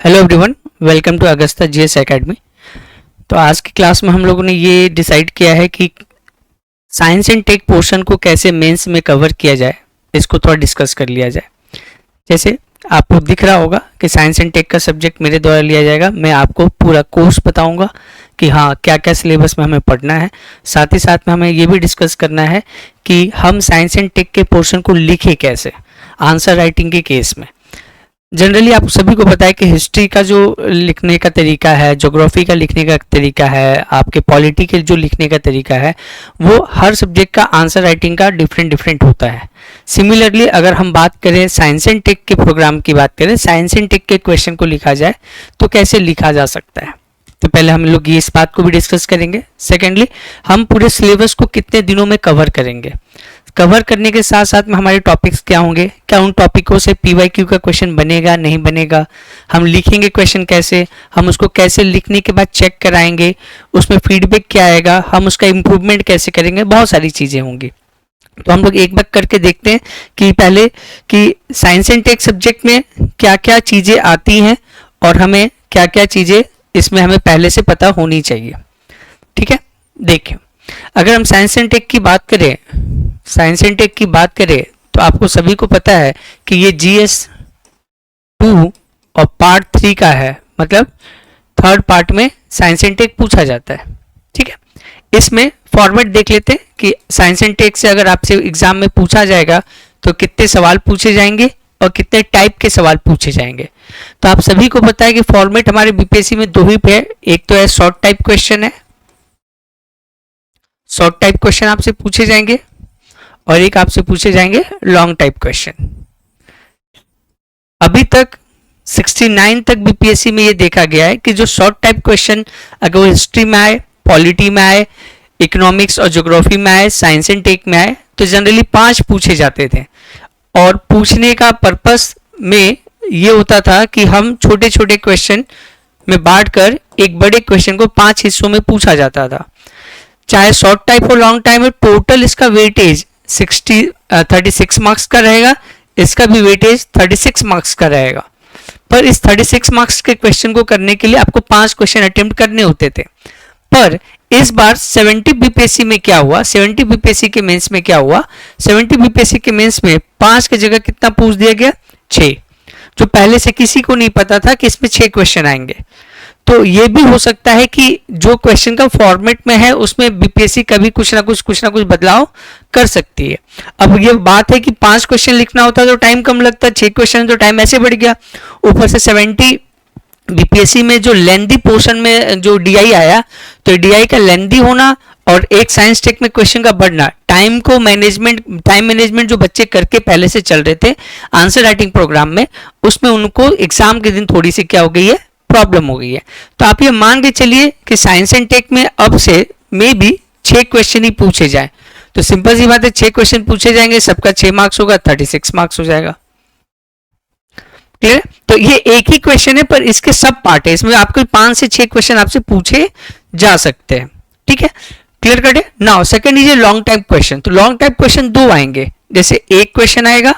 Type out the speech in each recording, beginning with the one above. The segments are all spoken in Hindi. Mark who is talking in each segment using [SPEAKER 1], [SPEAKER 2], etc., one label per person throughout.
[SPEAKER 1] Hello everyone, welcome to Agasta GS academy. तो आज की क्लास में हम लोगों ने ये डिसाइड किया है कि साइंस एंड टेक पोर्शन को कैसे मेंस में कवर किया जाए, इसको थोड़ा डिस्कस कर लिया जाए। जैसे आपको दिख रहा होगा कि साइंस एंड टेक का सब्जेक्ट मेरे द्वारा लिया जाएगा। मैं आपको पूरा कोर्स बताऊंगा कि हाँ क्या क्या सिलेबस में हमें पढ़ना है। साथ ही साथ में हमें ये भी डिस्कस करना है कि हम साइंस एंड टेक के पोर्शन को लिखे कैसे, आंसर राइटिंग के केस में। जनरली आप सभी को पता है कि हिस्ट्री का जो लिखने का तरीका है, ज्योग्राफी का लिखने का तरीका है, आपके पॉलिटी के जो लिखने का तरीका है, वो हर सब्जेक्ट का आंसर राइटिंग का डिफरेंट होता है। सिमिलरली अगर हम बात करें साइंस एंड टेक के प्रोग्राम की बात करें, साइंस एंड टेक के क्वेश्चन को लिखा जाए तो कैसे लिखा जा सकता है। तो पहले हम लोग इस बात को भी डिस्कस करेंगे। सेकेंडली हम पूरे सिलेबस को कितने दिनों में कवर करेंगे, कवर करने के साथ साथ में हमारे टॉपिक्स क्या होंगे, क्या उन टॉपिकों से पीवाईक्यू का क्वेश्चन बनेगा नहीं बनेगा, हम लिखेंगे क्वेश्चन कैसे, हम उसको कैसे लिखने के बाद चेक कराएंगे, उसमें फीडबैक क्या आएगा, हम उसका इम्प्रूवमेंट कैसे करेंगे, बहुत सारी चीज़ें होंगी। तो हम लोग एक बार करके देखते हैं कि पहले कि साइंस एंड टेक सब्जेक्ट में क्या क्या चीज़ें आती हैं और हमें क्या क्या चीज़ें इसमें हमें पहले से पता होनी चाहिए। ठीक है, देखिए अगर हम साइंस एंड टेक की बात करें, साइंस एंड टेक की बात करें तो आपको सभी को पता है कि ये GS2 और पार्ट 3 का है, मतलब थर्ड पार्ट में साइंस एंड टेक पूछा जाता है। ठीक है, इसमें फॉर्मेट देख लेते हैं कि साइंस एंड टेक से अगर आपसे एग्जाम में पूछा जाएगा तो कितने सवाल पूछे जाएंगे और कितने टाइप के सवाल पूछे जाएंगे। तो आप सभी को पता है कि फॉर्मेट हमारे बीपीएससी में दो ही पे है, एक तो है शॉर्ट टाइप क्वेश्चन है, शॉर्ट टाइप क्वेश्चन आपसे पूछे जाएंगे, और एक आपसे पूछे जाएंगे लॉन्ग टाइप क्वेश्चन। अभी तक 69 तक बीपीएससी में ये देखा गया है कि जो शॉर्ट टाइप क्वेश्चन अगर वो हिस्ट्री में आए, पॉलिटी में आए, इकोनॉमिक्स और ज्योग्राफी में आए, साइंस एंड टेक में आए, तो जनरली 5 पूछे जाते थे। और पूछने का पर्पस में ये होता था कि हम छोटे छोटे क्वेश्चन में बांटकर एक बड़े क्वेश्चन को 5 हिस्सों में पूछा जाता था। चाहे शॉर्ट टाइप हो लॉन्ग टाइप हो, टोटल इसका वेटेज 36 मार्क्स का रहेगा, इसका भी वेटेज 36 मार्क्स का रहेगा। पर इस 36 मार्क्स के क्वेश्चन को करने के लिए आपको 5 क्वेश्चन अटेम्प्ट करने होते थे। पर इस बार 70 बीपीएससी में क्या हुआ, 70 बीपीएससी के मेंस में क्या हुआ, 70 बीपीएससी के मेंस में 5 की जगह कितना पूछ दिया गया, 6, जो पहले से किसी को नहीं पता था कि इसमें 6 क्वेश्चन आएंगे। तो ये भी हो सकता है कि जो क्वेश्चन का फॉर्मेट में है उसमें बीपीएससी कभी कुछ ना कुछ बदलाव कर सकती है। अब ये बात है कि 5 क्वेश्चन लिखना होता तो टाइम कम लगता, 6 क्वेश्चन तो टाइम ऐसे बढ़ गया। ऊपर से 70 बीपीएससी में जो लेंदी पोर्शन में जो डीआई आया, तो डीआई का लेंदी होना और एक साइंस टेक में क्वेश्चन का बढ़ना, टाइम मैनेजमेंट जो बच्चे करके पहले से चल रहे थे आंसर राइटिंग प्रोग्राम में, उसमें उनको एग्जाम के दिन थोड़ी सी क्या हो गई है, प्रॉब्लम हो गई है। तो आप ये मान के चलिए कि साइंस एंड टेक में अब से मे भी 6 क्वेश्चन ही पूछे जाए। तो सिंपल सी बात है, 6 क्वेश्चन पूछे जाएंगे, सबका 6 मार्क्स होगा, 36 मार्क्स हो जाएगा। क्लियर? तो ये एक ही क्वेश्चन है पर इसके सब पार्ट है, इसमें आपको 5 से 6 क्वेश्चन आपसे पूछे जा सकते हैं। ठीक है, क्लियर कट है। Now second is long type question. तो लॉन्ग टाइप क्वेश्चन 2 आएंगे, जैसे एक क्वेश्चन आएगा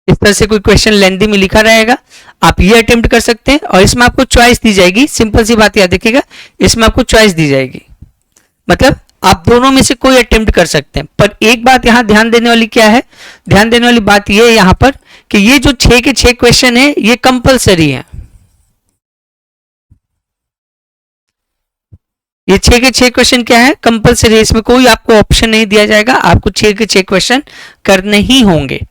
[SPEAKER 1] इस तरह से, कोई क्वेश्चन लेंथी में लिखा रहेगा, आप ये अटेम्प्ट कर सकते हैं और इसमें आपको चॉइस दी जाएगी। सिंपल सी बात याद रखिएगा, इसमें आपको चॉइस दी जाएगी, मतलब आप दोनों में से कोई अटेम्प्ट कर सकते हैं। पर एक बात यहां ध्यान देने वाली क्या है, ध्यान देने वाली बात ये है यहां पर कि ये जो 6 के 6 क्वेश्चन है ये कंपलसरी है। ये 6 के 6 क्वेश्चन क्या है, कंपलसरी है, इसमें कोई आपको ऑप्शन नहीं दिया जाएगा, आपको 6 के 6 क्वेश्चन करने ही होंगे।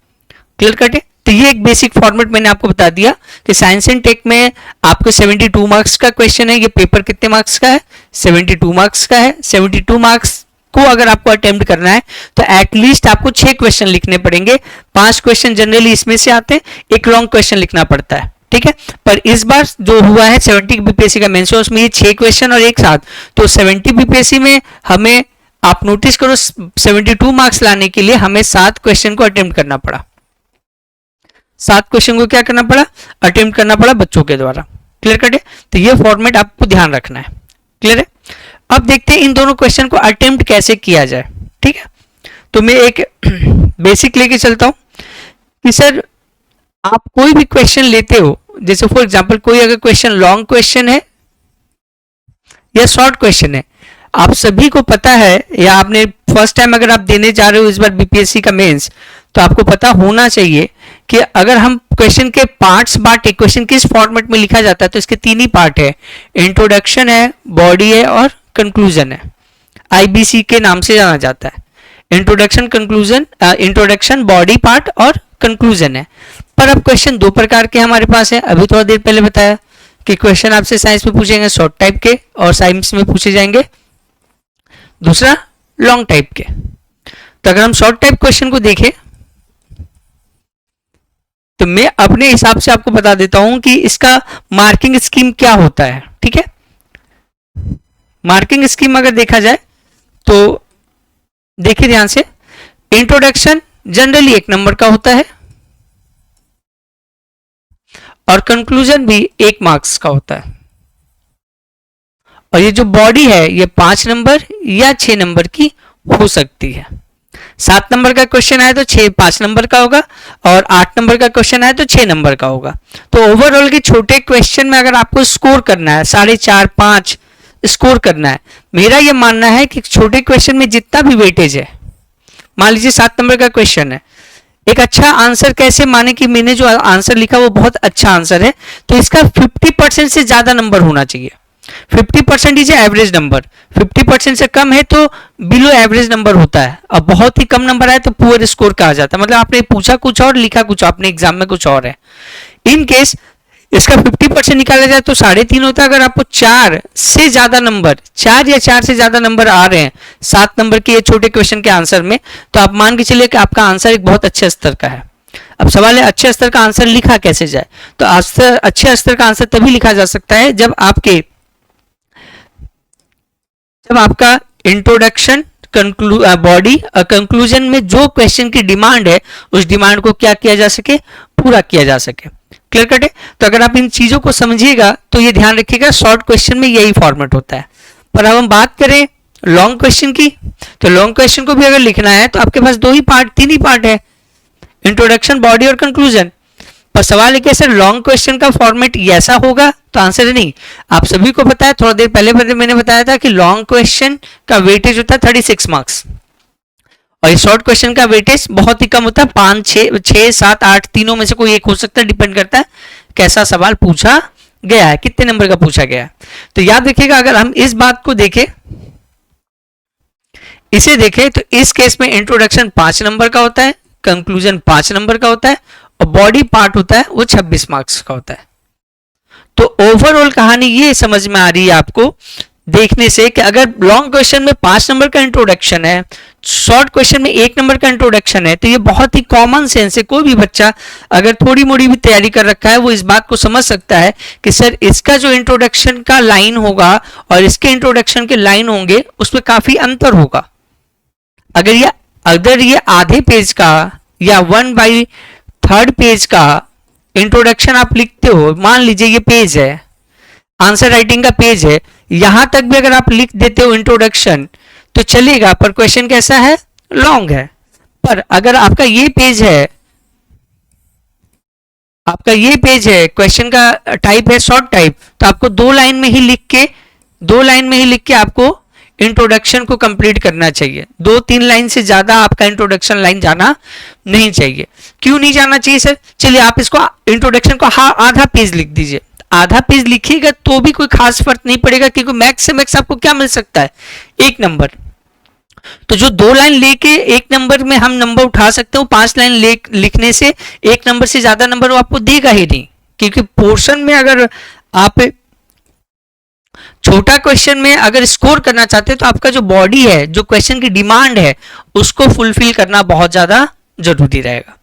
[SPEAKER 1] क्लियर कट है। तो ये एक बेसिक फॉर्मेट मैंने आपको बता दिया कि साइंस एंड टेक में आपको 72 मार्क्स का क्वेश्चन है। ये पेपर कितने मार्क्स का है, 72 मार्क्स का है। 72 मार्क्स को अगर आपको अटेम्प्ट करना है तो एटलीस्ट आपको 6 क्वेश्चन लिखने पड़ेंगे। 5 क्वेश्चन जनरली इसमें से आते हैं, एक लॉन्ग क्वेश्चन लिखना पड़ता है। ठीक है, पर इस बार जो हुआ है 70 बीपीएससी का मेंस, उसमें ये 6 क्वेश्चन और एक साथ, तो 70 बीपीएससी में हमें, आप नोटिस करो, 72 मार्क्स लाने के लिए हमें 7 क्वेश्चन को अटेम्प्ट करना पड़ा। 7 क्वेश्चन को क्या करना पड़ा, अटेम्प्ट करना पड़ा बच्चों के द्वारा। क्लियर कट है। तो ये फॉर्मेट आपको ध्यान रखना है। क्लियर है। अब देखते हैं इन दोनों क्वेश्चन को अटेम्प्ट कैसे किया जाए। ठीक है, तो मैं एक बेसिक लेके चलता हूं कि सर आप कोई भी क्वेश्चन लेते हो, जैसे फॉर एग्जांपल कोई अगर क्वेश्चन लॉन्ग क्वेश्चन है या शॉर्ट क्वेश्चन है, आप सभी को पता है, या आपने फर्स्ट टाइम अगर आप देने जा रहे हो इस बार बीपीएससी का मेंस, तो आपको पता होना चाहिए कि अगर हम क्वेश्चन के पार्ट्स बांटे, क्वेश्चन किस फॉर्मेट में लिखा जाता है, तो इसके तीन ही पार्ट है, इंट्रोडक्शन है, बॉडी है और कंक्लूजन है। आईबीसी के नाम से जाना जाता है, introduction conclusion, introduction body part और कंक्लूजन है। पर अब क्वेश्चन दो प्रकार के हमारे पास है, अभी थोड़ा देर पहले बताया कि क्वेश्चन आपसे साइंस में पूछेंगे शॉर्ट टाइप के और साइंस में पूछे जाएंगे दूसरा लॉन्ग टाइप के। तो अगर हम शॉर्ट टाइप क्वेश्चन को देखें तो मैं अपने हिसाब से आपको बता देता हूं कि इसका मार्किंग स्कीम क्या होता है। ठीक है, मार्किंग स्कीम अगर देखा जाए तो देखिए ध्यान से, इंट्रोडक्शन जनरली 1 नंबर का होता है और कंक्लूजन भी 1 मार्क्स का होता है, और ये जो बॉडी है ये 5 नंबर या 6 नंबर की हो सकती है। 7 नंबर का क्वेश्चन आए तो 5 नंबर का होगा, और 8 नंबर का क्वेश्चन आए तो 6 नंबर का होगा। तो ओवरऑल के छोटे क्वेश्चन में अगर आपको स्कोर करना है 4.5 5 स्कोर करना है, मेरा यह मानना है कि छोटे क्वेश्चन में जितना भी वेटेज है, मान लीजिए 7 नंबर का क्वेश्चन है, एक अच्छा आंसर कैसे माने कि मैंने जो आंसर लिखा वो बहुत अच्छा आंसर है, तो इसका 50% से ज्यादा नंबर होना चाहिए। 50% इज एवरेज नंबर, 50% से कम है तो बिलो एवरेज नंबर होता है, और बहुत ही कम नंबर आए तो पुअर स्कोर कहा जाता है। मतलब आपने पूछा कुछ और लिखा कुछ, आपने एग्जाम में कुछ और है। इन केस इसका 50% निकाला जाए तो 3.5 होता है। अगर आपको 4 से ज्यादा नंबर, 4 या 4 से ज्यादा नंबर आ रहे हैं 7 नंबर के ये छोटे क्वेश्चन के आंसर में, तो आप मान के चलिए कि आपका आंसर एक बहुत अच्छे स्तर का है। अब सवाल है अच्छे स्तर का आंसर लिखा कैसे जाए, तो अच्छे स्तर का आंसर तभी लिखा जा सकता है जब आपका इंट्रोडक्शन, बॉडी और कंक्लूजन में जो क्वेश्चन की डिमांड है उस डिमांड को क्या किया जा सके, पूरा किया जा सके। क्लियर कट है? तो अगर आप इन चीजों को समझिएगा तो ये ध्यान रखिएगा, शॉर्ट क्वेश्चन में यही फॉर्मेट होता है। पर अब हम बात करें लॉन्ग क्वेश्चन की, तो लॉन्ग क्वेश्चन को भी अगर लिखना है तो आपके पास 3 ही पार्ट है, इंट्रोडक्शन, बॉडी और कंक्लूजन। पर सवाल है कि सर लॉन्ग क्वेश्चन का फॉर्मेट ऐसा होगा, तो आंसर है नहीं। आप सभी को पता है, थोड़ा देर पहले मैंने बताया था कि लॉन्ग क्वेश्चन का वेटेज होता है 36 मार्क्स, और शॉर्ट क्वेश्चन का वेटेज बहुत ही कम होता है, 5 6 7 8 तीनों में से कोई एक हो सकता है, डिपेंड करता है कैसा सवाल पूछा गया है, कितने नंबर का पूछा गया है। तो याद रखिएगा, अगर हम इस बात को देखें, इसे देखें, तो इस केस में इंट्रोडक्शन 5 नंबर का होता है, कंक्लूजन 5 नंबर का होता है, और बॉडी पार्ट होता है वो 26 मार्क्स का होता है। तो ओवरऑल कहानी ये समझ में आ रही है आपको देखने से कि अगर लॉन्ग क्वेश्चन में 5 नंबर का इंट्रोडक्शन है, शॉर्ट क्वेश्चन में 1 नंबर का इंट्रोडक्शन है, तो ये बहुत ही कॉमन सेंस है। कोई भी बच्चा अगर थोड़ी मोड़ी भी तैयारी कर रखा है वो इस बात को समझ सकता है कि सर इसका जो इंट्रोडक्शन का लाइन होगा और इसके इंट्रोडक्शन के लाइन होंगे उसमें काफी अंतर होगा। अगर ये आधे पेज का या 1/3 पेज का इंट्रोडक्शन आप लिखते हो, मान लीजिए ये पेज है, आंसर राइटिंग का पेज है, यहां तक भी अगर आप लिख देते हो इंट्रोडक्शन तो चलेगा, पर क्वेश्चन कैसा है, लॉन्ग है। पर अगर आपका ये पेज है, क्वेश्चन का टाइप है शॉर्ट टाइप, तो आपको 2 लाइन में ही लिख के आपको इंट्रोडक्शन को कंप्लीट करना चाहिए। 2-3 लाइन से ज्यादा आपका इंट्रोडक्शन लाइन जाना नहीं चाहिए। क्यों नहीं जाना चाहिए सर? चलिए आप इसको इंट्रोडक्शन को आधा पेज लिख दीजिए। आधा पेज लिखिएगा तो भी कोई खास फर्क नहीं पड़ेगा, क्योंकि मैक्स से मैक्स आपको क्या मिल सकता है, 1 नंबर। तो जो 2 लाइन लेके 1 नंबर में हम नंबर उठा सकते हो, 5 लाइन लिखने से 1 नंबर से ज्यादा नंबर वो आपको देगा ही नहीं। क्योंकि पोर्शन में अगर आप छोटा क्वेश्चन में अगर स्कोर करना चाहते हैं तो आपका जो बॉडी है, जो क्वेश्चन की डिमांड है, उसको फुलफिल करना बहुत ज्यादा जरूरी रहेगा।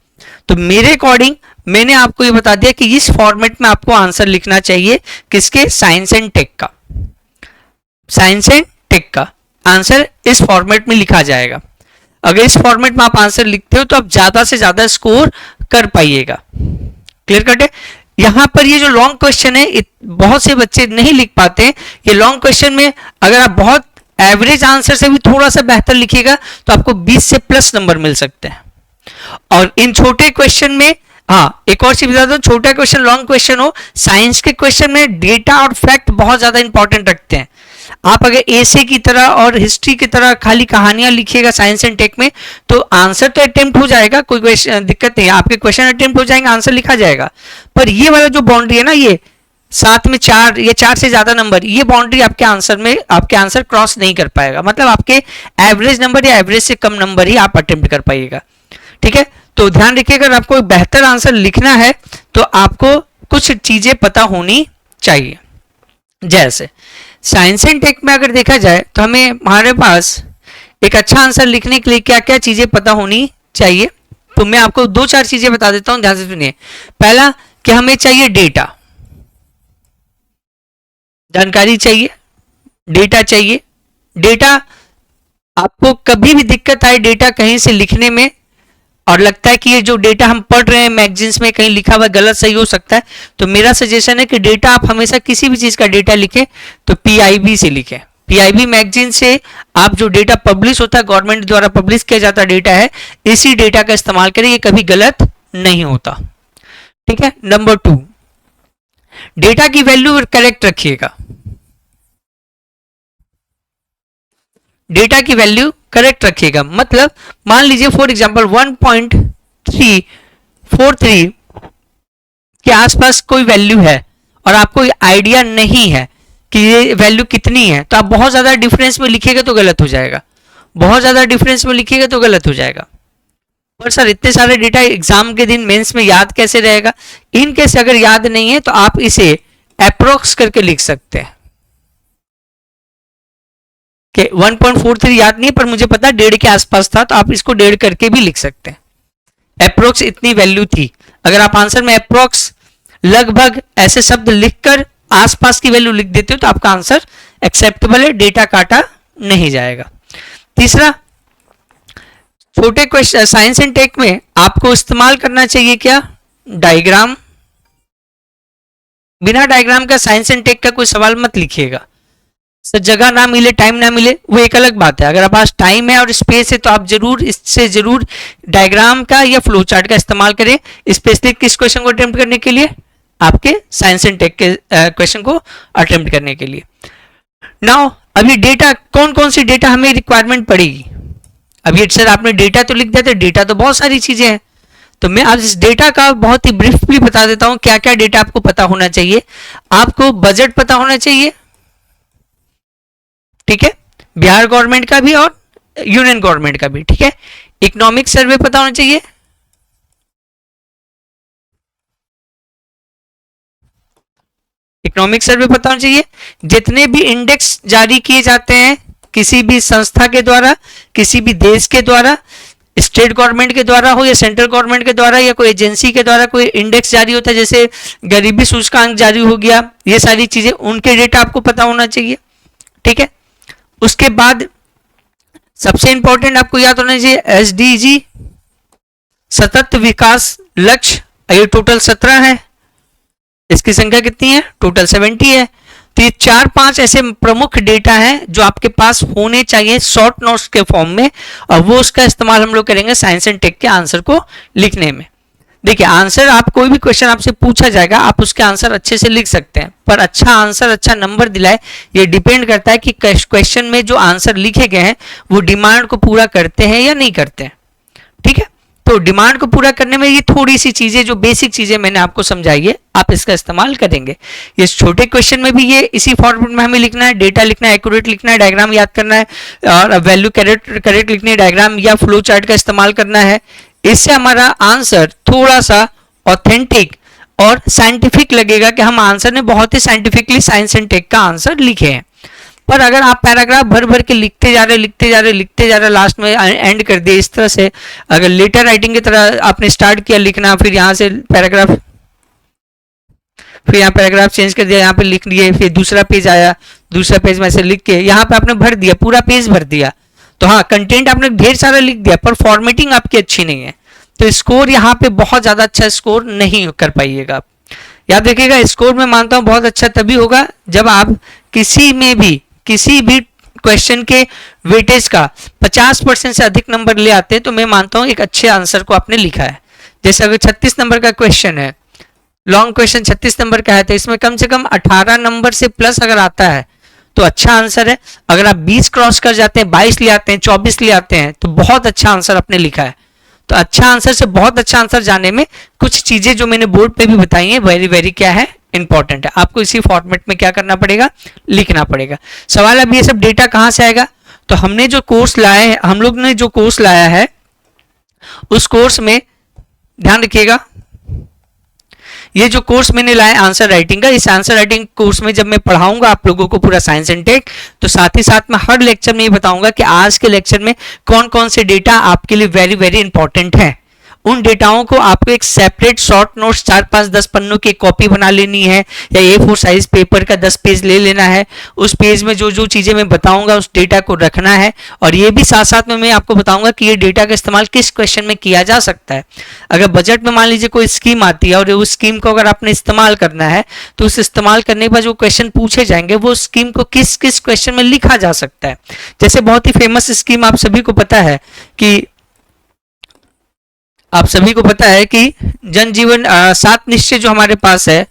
[SPEAKER 1] तो मेरे अकॉर्डिंग मैंने आपको ये बता दिया कि इस फॉर्मेट में आपको आंसर लिखना चाहिए, किसके, साइंस एंड टेक का। साइंस एंड टेक का आंसर इस फॉर्मेट में लिखा जाएगा। अगर इस फॉर्मेट में आप आंसर लिखते हो तो आप ज्यादा से ज्यादा स्कोर कर पाइएगा। क्लियर कट है? यहां पर ये जो लॉन्ग क्वेश्चन है, बहुत से बच्चे नहीं लिख पाते हैं। ये लॉन्ग क्वेश्चन में अगर आप बहुत एवरेज आंसर से भी थोड़ा सा बेहतर लिखिएगा तो आपको 20 से प्लस नंबर मिल सकते हैं। और इन छोटे क्वेश्चन में हाँ, एक और चीज बता दो, छोटा क्वेश्चन लॉन्ग क्वेश्चन हो, साइंस के क्वेश्चन में डेटा और फैक्ट बहुत ज्यादा इंपॉर्टेंट रखते हैं। आप अगर एसे की तरह और हिस्ट्री की तरह खाली कहानियां लिखिएगा साइंस एंड टेक में, तो आंसर तो अटेम्प्ट हो जाएगा, कोई क्वेश्चन दिक्कत नहीं है, आपके क्वेश्चन अटेम्प्ट हो जाएंगे, आंसर लिखा जाएगा। पर ये वाला जो बाउंड्री है ना, ये 7 में 4 या 4 से ज्यादा नंबर, ये बाउंड्री आपके आंसर में, आपके आंसर क्रॉस नहीं कर पाएगा, मतलब आपके एवरेज नंबर या एवरेज से कम नंबर ही आप अटेम्प्ट कर पाइएगा। ठीक है, तो ध्यान रखिए, अगर आपको बेहतर आंसर लिखना है तो आपको कुछ चीजें पता होनी चाहिए। जैसे साइंस एंड टेक में अगर देखा जाए तो हमें, हमारे पास एक अच्छा आंसर लिखने के लिए क्या क्या चीजें पता होनी चाहिए, तो मैं आपको 2-4 चीजें बता देता हूं, ध्यान से सुनिए। पहला कि हमें चाहिए डेटा, जानकारी चाहिए, डेटा चाहिए। डेटा, आपको कभी भी दिक्कत आए डेटा कहीं से लिखने में और लगता है कि ये जो डेटा हम पढ़ रहे हैं मैगजीन्स में कहीं लिखा हुआ गलत सही हो सकता है, तो मेरा सजेशन है कि डेटा आप हमेशा किसी भी चीज का डेटा लिखें तो पीआईबी से लिखें। पीआईबी मैगजीन से आप जो डेटा पब्लिश होता है, गवर्नमेंट द्वारा पब्लिश किया जाता डेटा है, इसी डेटा का इस्तेमाल करें, ये कभी गलत नहीं होता। ठीक है। नंबर 2, डेटा की वैल्यू करेक्ट रखिएगा, डेटा की वैल्यू करेक्ट रखिएगा। मतलब मान लीजिए फॉर एग्जांपल 1.343 के आसपास कोई वैल्यू है और आपको आइडिया नहीं है कि ये वैल्यू कितनी है, तो आप बहुत ज्यादा डिफरेंस में लिखिएगा तो गलत हो जाएगा, बहुत ज्यादा डिफरेंस में लिखिएगा तो गलत हो जाएगा। पर सर इतने सारे डेटा एग्जाम के दिन मेंस में याद कैसे रहेगा? इन केस अगर याद नहीं है तो आप इसे अप्रोक्स करके लिख सकते हैं कि 1.43 याद नहीं है पर मुझे पता 1.5 के आसपास था, तो आप इसको 1.5 करके भी लिख सकते हैं। अप्रोक्स इतनी वैल्यू थी, अगर आप आंसर में अप्रोक्स लगभग ऐसे शब्द लिखकर आसपास की वैल्यू लिख देते हो तो आपका आंसर एक्सेप्टेबल है, डेटा काटा नहीं जाएगा। तीसरा, छोटे क्वेश्चन साइंस एंड टेक में आपको इस्तेमाल करना चाहिए क्या? डायग्राम। बिना डायग्राम का साइंस एंड टेक का कोई सवाल मत लिखिएगा। सर जगह ना मिले, टाइम ना मिले, वो एक अलग बात है। अगर आप पास टाइम है और स्पेस है तो आप जरूर इससे जरूर डायग्राम का या फ्लो चार्ट का इस्तेमाल करें, स्पेशली किस क्वेश्चन को अटेम्प्ट करने के लिए? आपके साइंस एंड टेक के क्वेश्चन को अटेम्प्ट करने के लिए। नाउ अभी डेटा, कौन कौन सी डेटा हमें रिक्वायरमेंट पड़ेगी? अभी सर आपने डेटा तो लिख दिया था, डेटा तो बहुत सारी चीजें हैं, तो मैं आज इस डेटा का बहुत ही ब्रीफली बता देता हूं क्या क्या डेटा आपको पता होना चाहिए। आपको बजट पता होना चाहिए, ठीक है, बिहार गवर्नमेंट का भी और यूनियन गवर्नमेंट का भी, ठीक है। इकोनॉमिक सर्वे पता होना चाहिए, इकोनॉमिक सर्वे पता होना चाहिए। जितने भी इंडेक्स जारी किए जाते हैं किसी भी संस्था के द्वारा, किसी भी देश के द्वारा, स्टेट गवर्नमेंट के द्वारा हो या सेंट्रल गवर्नमेंट के द्वारा या कोई एजेंसी के द्वारा कोई इंडेक्स जारी होता है, जैसे गरीबी सूचकांक जारी हो गया, ये सारी चीजें, उनके डेटा आपको पता होना चाहिए, ठीक है। उसके बाद सबसे इंपॉर्टेंट आपको याद होना चाहिए एसडीजी, सतत विकास लक्ष्य, ये टोटल 17 है, इसकी संख्या कितनी है? टोटल 70 है। तो ये 4-5 ऐसे प्रमुख डेटा हैं जो आपके पास होने चाहिए शॉर्ट नोट्स के फॉर्म में, और वो उसका इस्तेमाल हम लोग करेंगे साइंस एंड टेक के आंसर को लिखने में। देखिए आंसर, आप कोई भी क्वेश्चन आपसे पूछा जाएगा आप उसके आंसर अच्छे से लिख सकते हैं, पर अच्छा आंसर अच्छा नंबर दिलाए ये डिपेंड करता है कि क्वेश्चन में जो आंसर लिखे गए हैं वो डिमांड को पूरा करते हैं या नहीं करते हैं, ठीक है। तो डिमांड को पूरा करने में ये थोड़ी सी चीजें, जो बेसिक चीजें मैंने आपको समझाई है, आप इसका इस्तेमाल करेंगे। ये छोटे क्वेश्चन में भी ये इसी फॉर्मेट में हमें लिखना है, डेटा लिखना है, एक्यूरेट लिखना है, डायग्राम याद करना है और वैल्यू करेक्ट लिखनी है, डायग्राम या फ्लो चार्ट का इस्तेमाल करना है। इससे हमारा आंसर थोड़ा सा ऑथेंटिक और साइंटिफिक लगेगा कि हम आंसर ने बहुत ही साइंटिफिकली साइंस एंड टेक का आंसर लिखे हैं। पर अगर आप पैराग्राफ भर भर के लिखते जा रहे लास्ट में एंड कर दिए इस तरह से, अगर लेटर राइटिंग की तरह आपने स्टार्ट किया लिखना, फिर यहाँ से पैराग्राफ, फिर यहाँ पैराग्राफ चेंज कर दिया, यहाँ पे लिख लिए, फिर दूसरा पेज आया, दूसरा पेज में से लिख के यहाँ पे आपने भर दिया, पूरा पेज भर दिया, तो हाँ कंटेंट आपने ढेर सारा लिख दिया पर फॉर्मेटिंग आपकी अच्छी नहीं है, तो स्कोर यहाँ पे बहुत ज्यादा अच्छा स्कोर नहीं कर पाइएगा आप। याद रखिएगा स्कोर मैं मानता हूँ बहुत अच्छा तभी होगा जब आप किसी भी क्वेश्चन के वेटेज का 50% से अधिक नंबर ले आते हैं, तो मैं मानता हूं एक अच्छे आंसर को आपने लिखा है। जैसे अगर 36 नंबर का क्वेश्चन है, लॉन्ग क्वेश्चन 36 नंबर का है, तो इसमें कम से कम 18 नंबर से प्लस अगर आता है तो अच्छा आंसर है। अगर आप 20 क्रॉस कर जाते हैं, 22 ले आते हैं, 24 ले आते हैं, तो बहुत अच्छा आंसर आपने लिखा है। तो अच्छा आंसर से बहुत अच्छा आंसर जाने में कुछ चीजें जो मैंने बोर्ड पे भी बताई हैं वेरी वेरी क्या है, इंपॉर्टेंट है। आपको इसी फॉर्मेट में क्या करना पड़ेगा, लिखना पड़ेगा। सवाल अब ये सब डेटा कहां से आएगा, तो हमने जो कोर्स लाए हैं, हम लोग ने जो कोर्स लाया है उस कोर्स में ध्यान रखिएगा, ये जो कोर्स मैंने लाया आंसर राइटिंग का, इस आंसर राइटिंग कोर्स में जब मैं पढ़ाऊंगा आप लोगों को पूरा साइंस एंड टेक, तो साथ ही साथ मैं हर लेक्चर में ये बताऊंगा कि आज के लेक्चर में कौन कौन से डेटा आपके लिए वेरी वेरी इंपॉर्टेंट है। उन डेटाओं को आपको एक सेपरेट शॉर्ट नोट्स 4-5-10 पन्नों की कॉपी बना लेनी है, या A4 साइज पेपर का 10 पेज ले लेना है। उस पेज में जो जो चीजें मैं बताऊंगा उस डेटा को रखना है, और ये भी साथ साथ में मैं आपको बताऊंगा कि ये डेटा का इस्तेमाल किस क्वेश्चन में किया जा सकता है। अगर बजट में मान लीजिए कोई स्कीम आती है और उस स्कीम को अगर आपने इस्तेमाल करना है, तो उस इस्तेमाल करने के बाद जो क्वेश्चन पूछे जाएंगे वो स्कीम को किस किस क्वेश्चन में लिखा जा सकता है। जैसे बहुत ही फेमस स्कीम आप सभी को पता है कि जन जीवन 7 निश्चय जो हमारे पास है,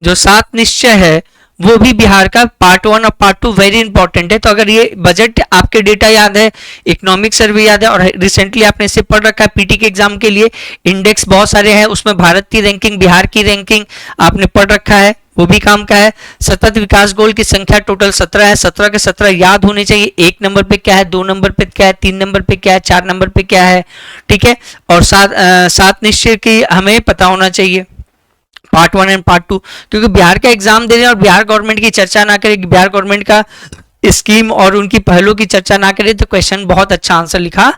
[SPEAKER 1] जो 7 निश्चय है वो भी बिहार का पार्ट 1 और पार्ट 2 वेरी इंपॉर्टेंट है। तो अगर ये बजट आपके डेटा याद है, इकोनॉमिक सर्वे याद है, और रिसेंटली आपने इसे पढ़ रखा है पीटी के एग्जाम के लिए, इंडेक्स बहुत सारे हैं उसमें भारत की रैंकिंग, बिहार की रैंकिंग आपने पढ़ रखा है, वो भी काम का है। सतत विकास गोल की संख्या टोटल 17 है, 17 के 17 याद होने चाहिए। 1 नंबर पे क्या है, 2 नंबर पे क्या है, 3 नंबर पे क्या है, 4 नंबर पे क्या है, ठीक है। और 7 निश्चय की हमें पता होना चाहिए, पार्ट 1 एंड पार्ट 2, क्योंकि बिहार का एग्जाम दे रहे हैं और बिहार गवर्नमेंट की चर्चा ना करें, बिहार गवर्नमेंट का स्कीम और उनकी पहलों की चर्चा ना करें, तो क्वेश्चन बहुत अच्छा आंसर लिखा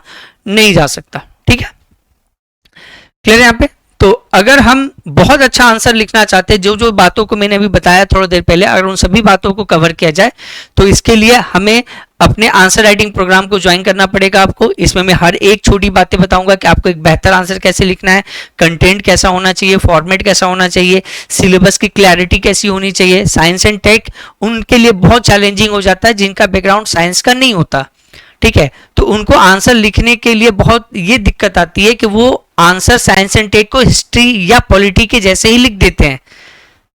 [SPEAKER 1] नहीं जा सकता, ठीक है। क्लियर है यहाँ पे। तो अगर हम बहुत अच्छा आंसर लिखना चाहते हैं, जो जो बातों को मैंने अभी बताया थोड़ी देर पहले, अगर उन सभी बातों को कवर किया जाए, तो इसके लिए हमें अपने आंसर राइटिंग प्रोग्राम को ज्वाइन करना पड़ेगा आपको। इसमें मैं हर एक छोटी बातें बताऊंगा कि आपको एक बेहतर आंसर कैसे लिखना है, कंटेंट कैसा होना चाहिए, फॉर्मेट कैसा होना चाहिए, सिलेबस की क्लैरिटी कैसी होनी चाहिए। साइंस एंड टेक उनके लिए बहुत चैलेंजिंग हो जाता है जिनका बैकग्राउंड साइंस का नहीं होता, ठीक है। तो उनको आंसर लिखने के लिए बहुत ये दिक्कत आती है कि वो आंसर साइंस एंड टेक को हिस्ट्री या पॉलिटी के जैसे ही लिख देते हैं,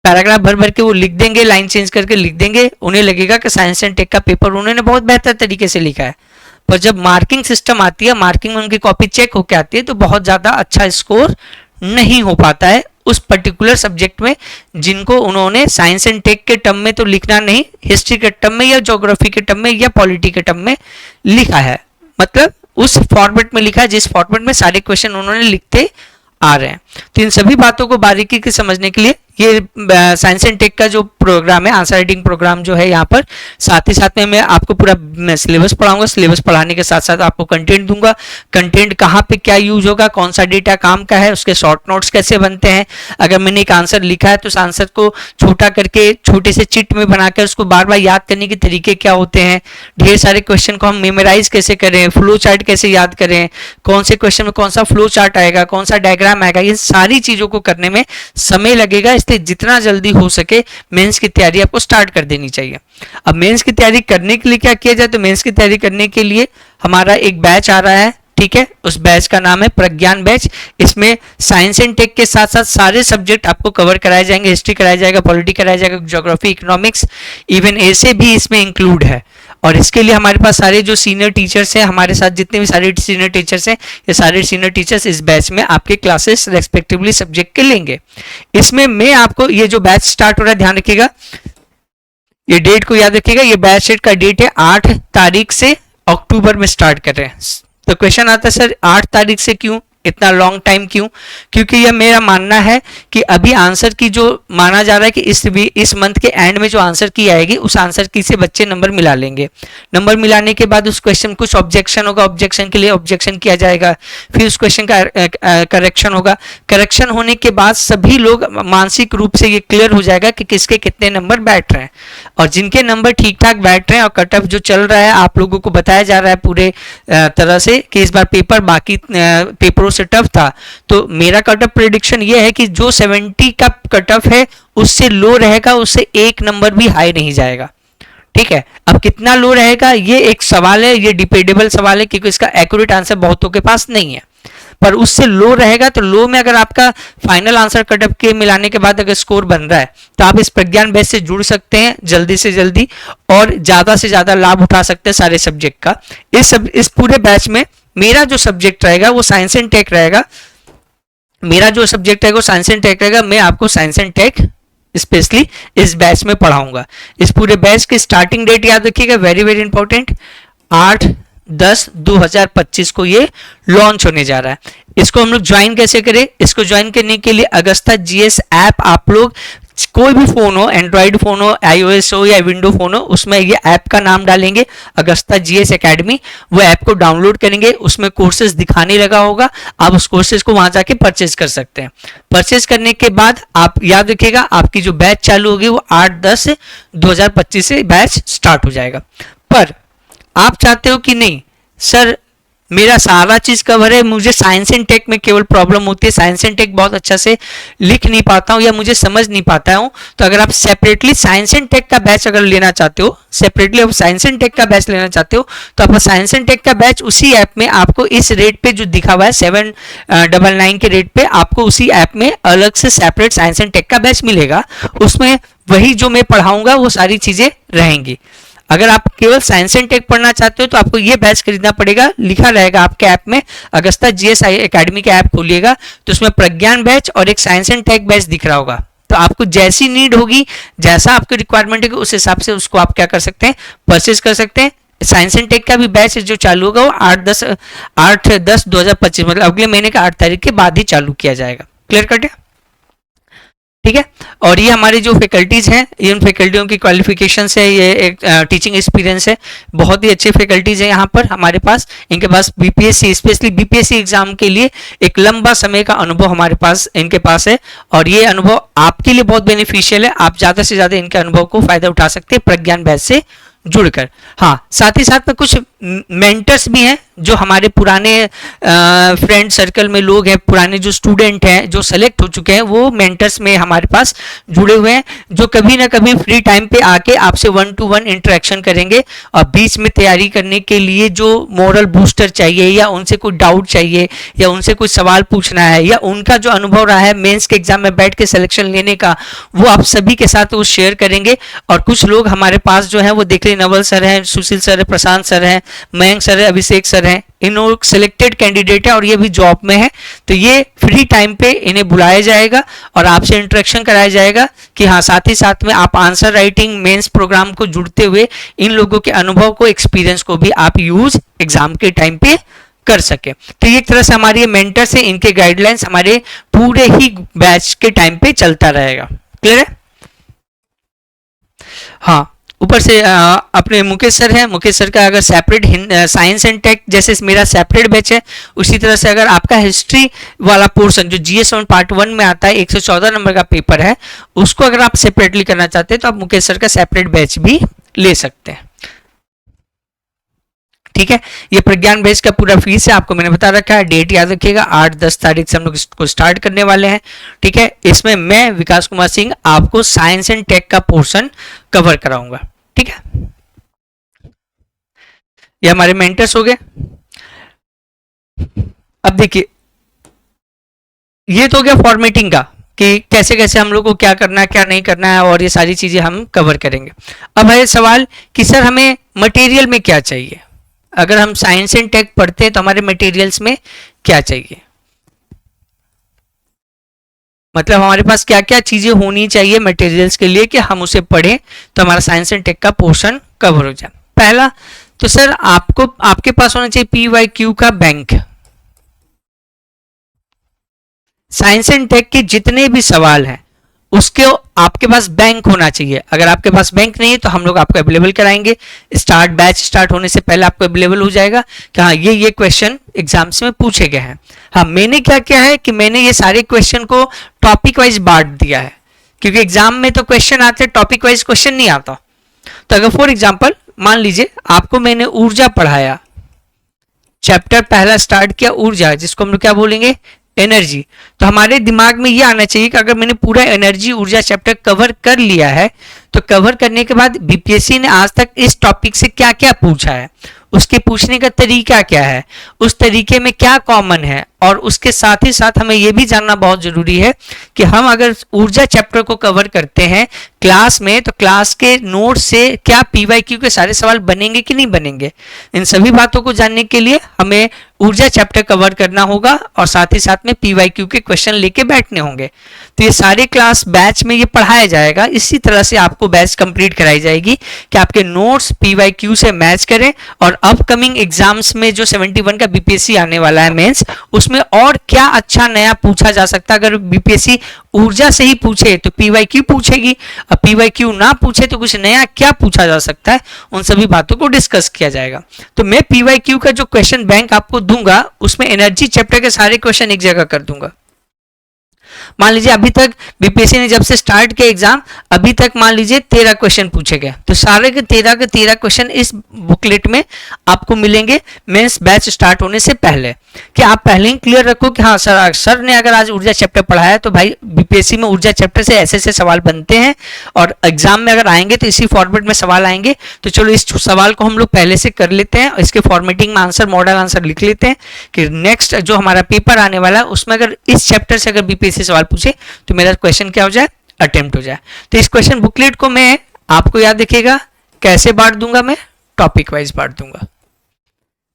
[SPEAKER 1] पैराग्राफ भर भर के वो लिख देंगे, लाइन चेंज करके लिख देंगे, उन्हें लगेगा कि साइंस एंड टेक का पेपर उन्होंने बहुत बेहतर तरीके से लिखा है। पर जब मार्किंग सिस्टम आती है, मार्किंग में उनकी कॉपी चेक होकर आती है, तो बहुत ज्यादा अच्छा स्कोर नहीं हो पाता है उस पर्टिकुलर सब्जेक्ट में जिनको उन्होंने साइंस एंड टेक के टर्म में तो लिखना नहीं, हिस्ट्री के टर्म में या ज्योग्राफी के टर्म में या पॉलिटी के टर्म में लिखा है, मतलब उस फॉर्मेट में लिखा है जिस फॉर्मेट में सारे क्वेश्चन उन्होंने लिखते आ रहे हैं। तो इन सभी बातों को बारीकी से समझने के लिए ये साइंस एंड टेक का जो प्रोग्राम है, आंसर राइटिंग प्रोग्राम जो है यहाँ पर, साथ ही साथ में मैं आपको पूरा सिलेबस पढ़ाऊंगा। सिलेबस पढ़ाने के साथ साथ आपको कंटेंट दूंगा, कंटेंट कहाँ पे क्या यूज होगा, कौन सा डेटा काम का है, उसके शॉर्ट नोट्स कैसे बनते हैं। अगर मैंने एक आंसर लिखा है तो उस आंसर को छोटा करके छोटे से चिट में बनाकर उसको बार बार याद करने के तरीके क्या होते हैं, ढेर सारे क्वेश्चन को हम मेमोराइज कैसे करें, फ्लो चार्ट कैसे याद करें, कौन से क्वेश्चन में कौन सा फ्लो चार्ट आएगा, कौन सा डायग्राम आएगा, ये सारी चीजों को करने में समय लगेगा। इसलिए जितना जल्दी हो सके मेंस की तैयारी आपको स्टार्ट कर देनी चाहिए। अब मेंस की तैयारी करने के लिए क्या किया जाए, तो मेंस की तैयारी करने के लिए हमारा एक बैच आ रहा है, ठीक है। उस बैच का नाम है प्रज्ञान बैच। इसमें साइंस एंड टेक के साथ साथ सारे सब्जेक्ट आपको कवर कराए जाएंगे, हिस्ट्री कराया जाएगा, पॉलिटी कराया जाएगा, ज्योग्राफी, इकोनॉमिक्स, इवन ऐसे भी इसमें इंक्लूड है। और इसके लिए हमारे पास सारे जो सीनियर टीचर्स हैं, हमारे साथ जितने भी सारे सीनियर टीचर्स हैं, ये सारे सीनियर टीचर्स इस बैच में आपके क्लासेस रेस्पेक्टिवली सब्जेक्ट के लेंगे। इसमें मैं आपको ये जो बैच स्टार्ट हो रहा है, ध्यान रखिएगा, ये डेट को याद रखिएगा, ये बैच सेट का डेट है 8 तारीख से अक्टूबर में स्टार्ट कर रहे हैं। तो क्वेश्चन आता है सर 8 तारीख से क्यों, इतना लॉन्ग टाइम क्यों? क्योंकि यह मेरा मानना है कि अभी आंसर की जो माना जा रहा है कि इस मंथ के एंड में जो आंसर की आएगी उस आंसर की से बच्चे नंबर मिला लेंगे। नंबर मिलाने के बाद उस क्वेश्चन कुछ ऑब्जेक्शन होगा, ऑब्जेक्शन के लिए ऑब्जेक्शन किया जाएगा, फिर उस क्वेश्चन का करेक्शन होगा। करेक्शन होने के बाद सभी लोग मानसिक रूप से ये क्लियर हो जाएगा कि किसके कितने नंबर बैठ रहे हैं, और जिनके नंबर ठीक ठाक बैठ रहे हैं और कट ऑफ जो चल रहा है आप लोगों को बताया जा रहा है पूरे तरह से कि इस बार पेपर बाकी पेपरों से टफ था, तो मेरा कट ऑफ प्रेडिक्शन ये है कि जो 70 का कट ऑफ है उससे लो रहेगा, उससे एक नंबर भी हाई नहीं जाएगा, ठीक है, अब कितना लो रहेगा ये एक सवाल है, ये डिपेंडेबल सवाल है, क्योंकि इसका एक्यूरेट आंसर बहुतों के पास नहीं है, पर उससे लो रहेगा। तो लो में अगर आपका फाइनल आंसर कटअप के मिलाने के बाद अगर स्कोर बन रहा है तो आप इस प्रज्ञान बैच से जुड़ सकते हैं जल्दी से जल्दी, और ज्यादा से ज्यादा लाभ उठा सकते हैं सारे सब्जेक्ट का। इस पूरे बैच में मेरा जो सब्जेक्ट रहेगा वो साइंस एंड टेक रहेगा। मेरा जो सब्जेक्ट है वो साइंस एंड टेक रहेगा। मैं आपको साइंस एंड टेक स्पेशली इस बैच में पढ़ाऊंगा। इस पूरे बैच की स्टार्टिंग डेट याद रखिएगा, वेरी वेरी इंपॉर्टेंट, 8/10/2025 को ये लॉन्च होने जा रहा है। इसको हम लोग ज्वाइन कैसे करें? इसको ज्वाइन करने के लिए अगस्ता जीएस ऐप, आप लोग कोई भी फोन हो, एंड्रॉइड फोन हो, आईओएस हो या विंडो फोन हो, उसमें ये ऐप का नाम डालेंगे अगस्ता जीएस एकेडमी, वो ऐप को डाउनलोड करेंगे, उसमें कोर्सेज दिखाने लगा होगा, आप उस कोर्सेज को वहां जाके परचेज कर सकते हैं। परचेज करने के बाद आप याद रखिएगा आपकी जो बैच चालू होगी वो 8/10/2025 से बैच स्टार्ट हो जाएगा। पर आप चाहते हो कि नहीं सर मेरा सारा चीज कवर है, मुझे साइंस एंड टेक में केवल प्रॉब्लम होती है, साइंस एंड टेक बहुत अच्छा से लिख नहीं पाता हूं या मुझे समझ नहीं पाता हूं, तो अगर आप सेपरेटली साइंस एंड टेक का बैच अगर लेना चाहते हो, सेपरेटली आप साइंस एंड टेक का बैच लेना चाहते हो, तो आप साइंस एंड टेक का बैच उसी ऐप में आपको इस रेट पे जो दिखा हुआ है 799 के रेट पे आपको उसी ऐप में अलग से सेपरेट साइंस एंड टेक का बैच मिलेगा। उसमें वही जो मैं पढ़ाऊंगा वो सारी चीजें रहेंगी। अगर आप केवल साइंस एंड टेक पढ़ना चाहते हो तो आपको ये बैच खरीदना पड़ेगा, लिखा रहेगा आपके ऐप में, अगस्ता जीएस एकेडमी के ऐप खोलिएगा तो उसमें प्रज्ञान बैच और एक साइंस एंड टेक बैच दिख रहा होगा। तो आपको जैसी नीड होगी, जैसा आपकी रिक्वायरमेंट होगी, उस हिसाब से उसको आप क्या कर सकते हैं, परचेज कर सकते हैं। साइंस एंड टेक का भी बैच जो चालू होगा वो 8/10/2025 मतलब अगले महीने का 8 तारीख के बाद ही चालू किया जाएगा। क्लियर कट है? ठीक है। और ये हमारी जो फैकल्टीज हैं, इन फैकल्टियों की क्वालिफिकेशन है, ये एक टीचिंग एक्सपीरियंस है, बहुत ही अच्छी फैकल्टीज है यहाँ पर हमारे पास। इनके पास बीपीएससी, स्पेशली बीपीएससी एग्जाम के लिए एक लंबा समय का अनुभव हमारे पास इनके पास है, और ये अनुभव आपके लिए बहुत बेनिफिशियल है। आप ज्यादा से ज्यादा इनके अनुभव को फायदा उठा सकते हैं प्रज्ञान बैच से जुड़कर। हाँ, साथ ही साथ में कुछ मेंटर्स भी हैं जो हमारे पुराने फ्रेंड सर्कल में लोग हैं, पुराने जो स्टूडेंट हैं जो सेलेक्ट हो चुके हैं, वो मेंटर्स में हमारे पास जुड़े हुए हैं, जो कभी ना कभी फ्री टाइम पे आके आपसे 1-to-1 इंटरेक्शन करेंगे। और बीच में तैयारी करने के लिए जो मॉरल बूस्टर चाहिए, या उनसे कोई डाउट चाहिए, या उनसे कोई सवाल पूछना है, या उनका जो अनुभव रहा है मेंस के एग्जाम में बैठ के सिलेक्शन लेने का, वो आप सभी के साथ वो शेयर करेंगे। और कुछ लोग हमारे पास जो है वो देख रहे, नवल सर हैं, सुशील सर है, प्रशांत सर हैं, मयंक सर है, अभिषेक सर हैं, इन लोग सिलेक्टेड कैंडिडेट है और ये भी जॉब में है। तो ये फ्री टाइम पे इन्हें बुलाया जाएगा और आपसे इंटरेक्शन कराया जाएगा कि हाँ, साथ ही साथ में आप आंसर राइटिंग मेंस प्रोग्राम को जुड़ते हुए इन लोगों के अनुभव को, एक्सपीरियंस को भी आप यूज एग्जाम के टाइम पे कर सके। तो एक तरह से हमारे मेंटर्स हैं, इनके गाइडलाइंस हमारे पूरे ही बैच के टाइम पे चलता रहेगा। क्लियर है? हाँ, ऊपर से अपने मुकेश सर हैं, मुकेश सर का अगर सेपरेट साइंस एंड टेक जैसे मेरा सेपरेट बैच है, उसी तरह से अगर आपका हिस्ट्री वाला पोर्शन जो जीएस वन पार्ट 1 में आता है, 114 नंबर का पेपर है, उसको अगर आप सेपरेटली करना चाहते हैं तो आप मुकेश सर का सेपरेट बैच भी ले सकते हैं। ठीक है, ये प्रज्ञान बैच का पूरा फीस है, आपको मैंने बता रखा है। डेट याद रखिएगा, 8-10 तारीख से हम लोग इसको स्टार्ट करने वाले हैं। ठीक है, इसमें मैं विकास कुमार सिंह आपको साइंस एंड टेक का पोर्शन कवर कराऊंगा। ठीक है, ये हमारे मेंटर्स हो गए। अब देखिए, ये तो हो गया फॉर्मेटिंग का कि कैसे कैसे हम लोग को क्या करना है, क्या नहीं करना है, और ये सारी चीजें हम कवर करेंगे। अब है सवाल कि सर हमें मटेरियल में क्या चाहिए, अगर हम साइंस एंड टेक पढ़ते हैं तो हमारे मटेरियल्स में क्या चाहिए, मतलब हमारे पास क्या क्या चीजें होनी चाहिए मटेरियल्स के लिए कि हम उसे पढ़ें तो हमारा साइंस एंड टेक का पोर्शन कवर हो जाए। पहला तो सर आपको आपके पास होना चाहिए PYQ का बैंक। साइंस एंड टेक के जितने भी सवाल हैं उसके आपके पास बैंक होना चाहिए। अगर आपके पास बैंक नहीं है तो हम लोग आपको अवेलेबल कराएंगे, बैच स्टार्ट होने से पहले आपको अवेलेबल हो जाएगा कि हाँ ये क्वेश्चन एग्जाम्स में पूछे गए हैं। हाँ, मैंने क्या किया है कि मैंने ये सारे क्वेश्चन को टॉपिक वाइज बांट दिया है, क्योंकि एग्जाम में तो क्वेश्चन आते, टॉपिक वाइज क्वेश्चन नहीं आता। तो अगर फॉर एग्जाम्पल मान लीजिए आपको मैंने ऊर्जा पढ़ाया, चैप्टर पहला स्टार्ट किया ऊर्जा, जिसको हम लोग क्या बोलेंगे, एनर्जी। तो हमारे दिमाग में ये आना चाहिए कि अगर मैंने पूरा एनर्जी ऊर्जा चैप्टर कवर कर लिया है, तो कवर करने के बाद बीपीएससी ने आज तक इस टॉपिक से क्या क्या पूछा है, उसके पूछने का तरीका क्या है, उस तरीके में क्या कॉमन है, और उसके साथ ही साथ हमें यह भी जानना बहुत जरूरी है कि हम अगर ऊर्जा चैप्टर को कवर करते हैं क्लास में, तो क्लास के नोट से क्या पीवाईक्यू के सारे सवाल बनेंगे कि नहीं बनेंगे। इन सभी बातों को जानने के लिए हमें ऊर्जा चैप्टर कवर करना होगा और साथ ही साथ में पीवाईक्यू के क्वेश्चन लेके बैठने होंगे। तो ये सारे क्लास बैच में ये पढ़ाया जाएगा। इसी तरह से आपको बैच कंप्लीट कराई जाएगी कि आपके नोट्स पीवाईक्यू से मैच करें, और अपकमिंग एग्जाम्स में जो 71 का बीपीएससी आने वाला है मेंस, उसमें और क्या अच्छा नया पूछा जा सकता है। अगर बीपीएससी ऊर्जा से ही पूछे तो पीवाईक्यू पूछेगी, और पीवाईक्यू ना पूछे तो कुछ नया क्या पूछा जा सकता है, उन सभी बातों को डिस्कस किया जाएगा। तो मैं पीवाईक्यू का जो क्वेश्चन बैंक आपको दूंगा उसमें एनर्जी चैप्टर के सारे क्वेश्चन एक जगह कर दूंगा। मान लीजिए अभी तक बीपीएससी ने जब से स्टार्ट किया एग्जाम, अभी तक मान लीजिए 13 क्वेश्चन पूछे गए, तो सारे के 13 क्वेश्चन इस बुकलेट में आपको मिलेंगे मेंस बैच स्टार्ट होने से पहले। कि आप पहले ही क्लियर रखो कि हाँ सर ने अगर आज ऊर्जा चैप्टर पढ़ाया है तो भाई बीपीएससी में ऊर्जा चैप्टर से ऐसे ऐसे सवाल बनते हैं, और एग्जाम में अगर आएंगे तो इसी फॉर्मेट में सवाल आएंगे। तो चलो इस सवाल को हम लोग पहले से कर लेते हैं और इसके फॉर्मेटिंग में आंसर, मॉडल आंसर लिख लेते हैं कि नेक्स्ट जो हमारा पेपर आने वाला है उसमें अगर इस चैप्टर से अगर बीपीएससी सवाल पूछे तो मेरा क्वेश्चन क्या हो जाए, अटेम्प्ट हो जाए। तो इस क्वेश्चन बुकलेट को मैं आपको याद रखिएगा कैसे बांट दूंगा, मैं टॉपिक वाइज बांट दूंगा,